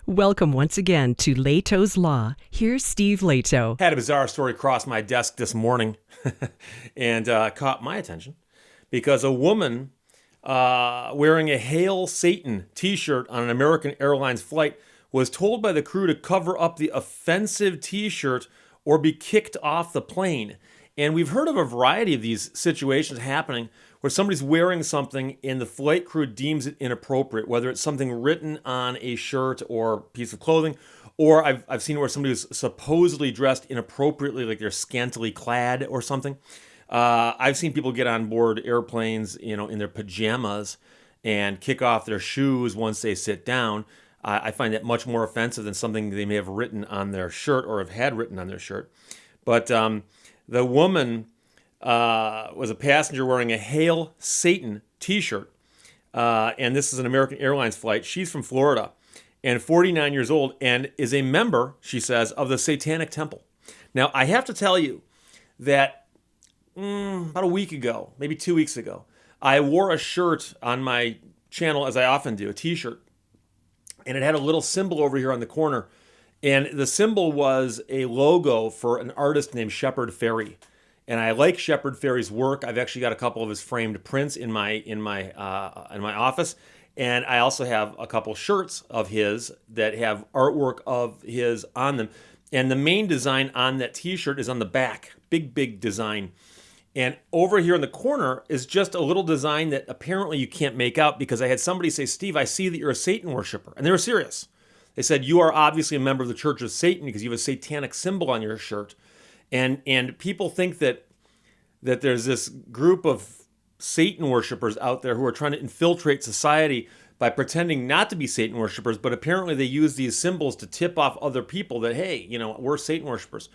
Welcome once again to Lehto's Law. Here's Steve Lehto. Had a bizarre story cross my desk this morning and caught my attention because a woman wearing a Hail Satan t-shirt on an American Airlines flight was told by the crew to cover up the offensive t-shirt or be kicked off the plane. And we've heard of a variety of these situations happening where somebody's wearing something and the flight crew deems it inappropriate, whether it's something written on a shirt or piece of clothing, or I've seen where somebody was supposedly dressed inappropriately, like they're scantily clad or something. I've seen people get on board airplanes, in their pajamas and kick off their shoes once they sit down. I find that much more offensive than something they may have written on their shirt or have had written on their shirt. But the woman was a passenger wearing a Hail Satan t-shirt. And this is an American Airlines flight. She's from Florida and 49 years old and is a member, she says, of the Satanic Temple. Now, I have to tell you that about a week ago, maybe 2 weeks ago, I wore a shirt on my channel, as I often do, a t-shirt. And it had a little symbol over here on the corner. And the symbol was a logo for an artist named Shepard Fairey. And I like Shepard Fairey's work. I've actually got a couple of his framed prints in my office. And I also have a couple shirts of his that have artwork of his on them. And the main design on that t-shirt is on the back. Big design. And over here in the corner is just a little design that apparently you can't make out because I had somebody say, "Steve, I see that you're a Satan worshiper." And they were serious. They said, "You are obviously a member of the Church of Satan because you have a satanic symbol on your shirt." And people think that there's this group of Satan worshipers out there who are trying to infiltrate society by pretending not to be Satan worshipers, but apparently they use these symbols to tip off other people that, hey, we're Satan worshipers.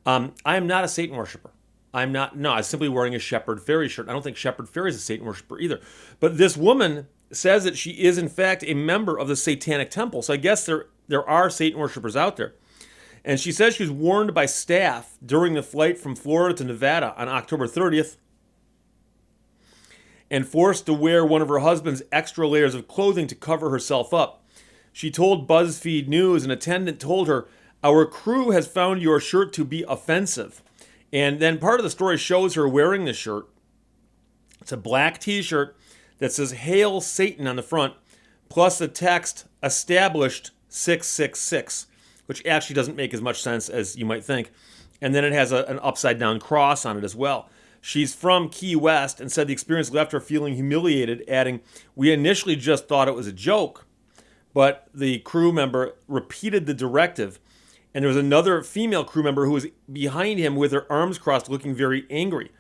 I am not a Satan worshiper. I'm simply wearing a Shepard Fairey shirt. I don't think Shepard Fairey is a Satan worshiper either. But this woman says that she is, in fact, a member of the Satanic Temple. So I guess there are Satan worshipers out there. And she says she was warned by staff during the flight from Florida to Nevada on October 30th and forced to wear one of her husband's extra layers of clothing to cover herself up. She told BuzzFeed News an attendant told her, "Our crew has found your shirt to be offensive." And then part of the story shows her wearing the shirt. It's a black t-shirt that says "Hail Satan" on the front, plus the text "Established 666." which actually doesn't make as much sense as you might think. And then it has an upside-down cross on it as well. She's from Key West and said the experience left her feeling humiliated, adding, "We initially just thought it was a joke, but the crew member repeated the directive, and there was another female crew member who was behind him with her arms crossed looking very angry.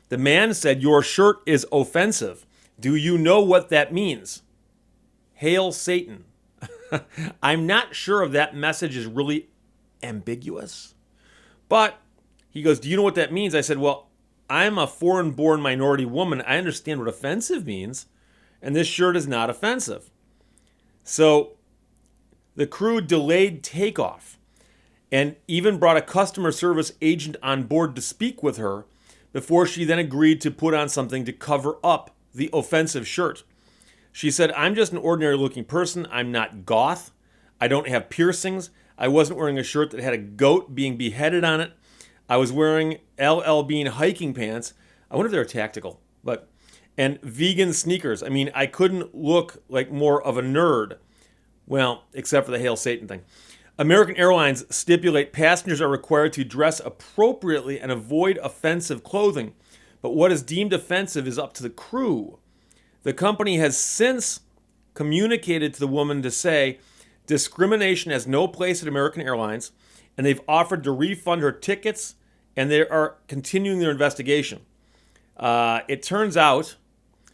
The man said, 'Your shirt is offensive. Do you know what that means?' Hail Satan." I'm not sure if that message is really ambiguous. But he goes, "Do you know what that means?" I said, "Well, I'm a foreign-born minority woman. I understand what offensive means, and this shirt is not offensive." So the crew delayed takeoff and even brought a customer service agent on board to speak with her before she then agreed to put on something to cover up the offensive shirt. She said, "I'm just an ordinary looking person. I'm not goth. I don't have piercings. I wasn't wearing a shirt that had a goat being beheaded on it. I was wearing LL Bean hiking pants." I wonder if they're tactical, and vegan sneakers. I mean, I couldn't look like more of a nerd. Well, except for the Hail Satan thing. American Airlines stipulate passengers are required to dress appropriately and avoid offensive clothing. But what is deemed offensive is up to the crew. The company has since communicated to the woman to say discrimination has no place at American Airlines, and they've offered to refund her tickets, and they are continuing their investigation. It turns out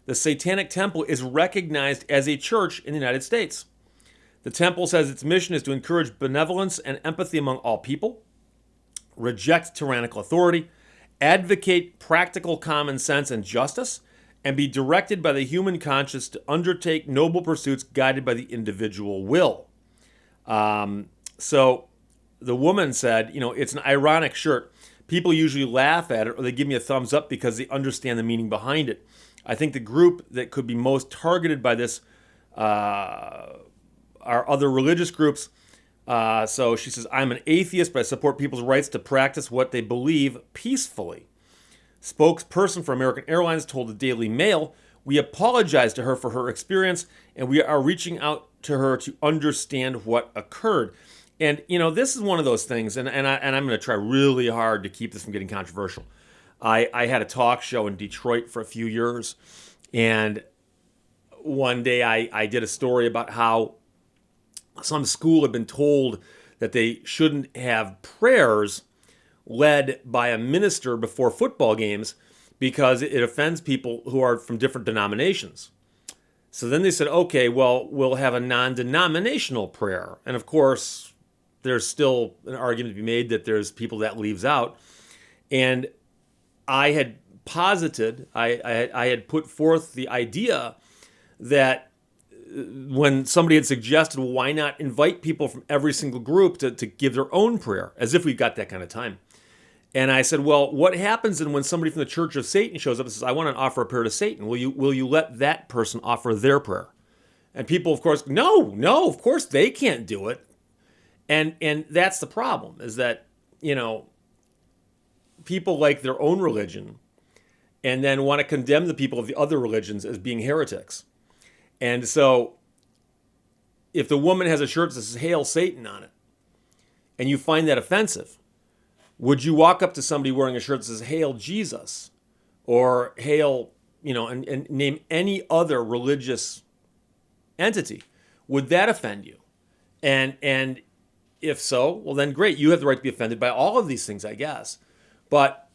the Satanic Temple is recognized as a church in the United States. The temple says its mission is to encourage benevolence and empathy among all people, reject tyrannical authority, advocate practical common sense and justice, and be directed by the human conscience to undertake noble pursuits guided by the individual will. So the woman said, it's an ironic shirt. People usually laugh at it or they give me a thumbs up because they understand the meaning behind it. I think the group that could be most targeted by this are other religious groups So she says, I'm an atheist, but I support people's rights to practice what they believe peacefully. Spokesperson for American Airlines told the Daily Mail, we apologize to her for her experience, and we are reaching out to her to understand what occurred. And, this is one of those things, and I'm going to try really hard to keep this from getting controversial. I had a talk show in Detroit for a few years, and one day I did a story about how some school had been told that they shouldn't have prayers led by a minister before football games because it offends people who are from different denominations. So then they said, okay, well, we'll have a non-denominational prayer. And of course, there's still an argument to be made that there's people that leaves out. And I had posited, I had put forth the idea that when somebody had suggested, well, why not invite people from every single group to give their own prayer, as if we've got that kind of time. And I said, well, what happens then when somebody from the Church of Satan shows up and says, I want to offer a prayer to Satan? Will you let that person offer their prayer? And people, of course, no, of course they can't do it. And that's the problem, is that, people like their own religion and then want to condemn the people of the other religions as being heretics. And so if the woman has a shirt that says Hail Satan on it, and you find that offensive, would you walk up to somebody wearing a shirt that says Hail Jesus or Hail, and name any other religious entity? Would that offend you? And if so, well then great, you have the right to be offended by all of these things, I guess. But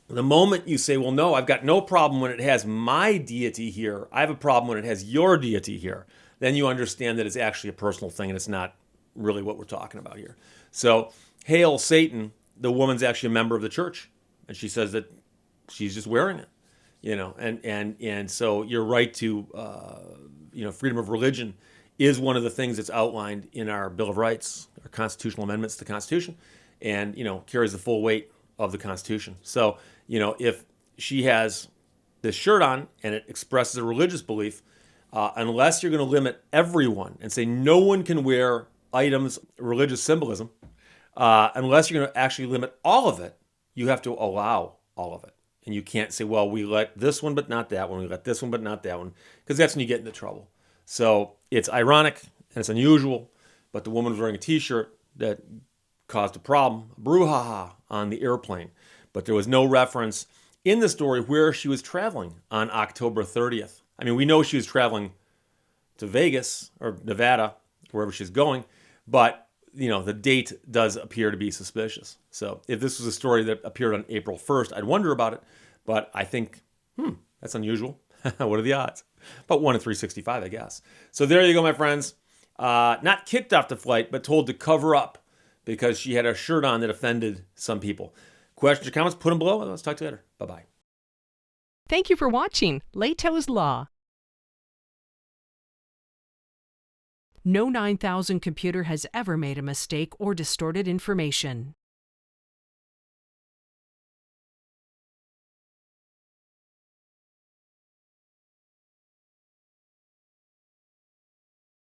the moment you say, well, no, I've got no problem when it has my deity here, I have a problem when it has your deity here, then you understand that it's actually a personal thing and it's not really what we're talking about here. So, Hail Satan, the woman's actually a member of the church, and she says that she's just wearing it, and so your right to, freedom of religion is one of the things that's outlined in our Bill of Rights, our constitutional amendments to the Constitution, and, carries the full weight of the Constitution. So, if she has this shirt on and it expresses a religious belief, unless you're going to limit everyone and say no one can wear items, religious symbolism, unless you're going to actually limit all of it, you have to allow all of it. And you can't say, well, we let this one but not that one, we let this one but not that one, because that's when you get into trouble. So it's ironic and it's unusual, but the woman was wearing a T-shirt that caused a problem, a brouhaha on the airplane. But there was no reference in the story where she was traveling on October 30th. I mean, we know she was traveling to Vegas or Nevada, wherever she's going, but the date does appear to be suspicious. So if this was a story that appeared on April 1st, I'd wonder about it. But I think, that's unusual. What are the odds? About 1 in 365, I guess. So there you go, my friends. Not kicked off the flight, but told to cover up because she had a shirt on that offended some people. Questions or comments, put them below. Let's talk to you later. Bye-bye. Thank you for watching Lehto's Law. No 9000 computer has ever made a mistake or distorted information.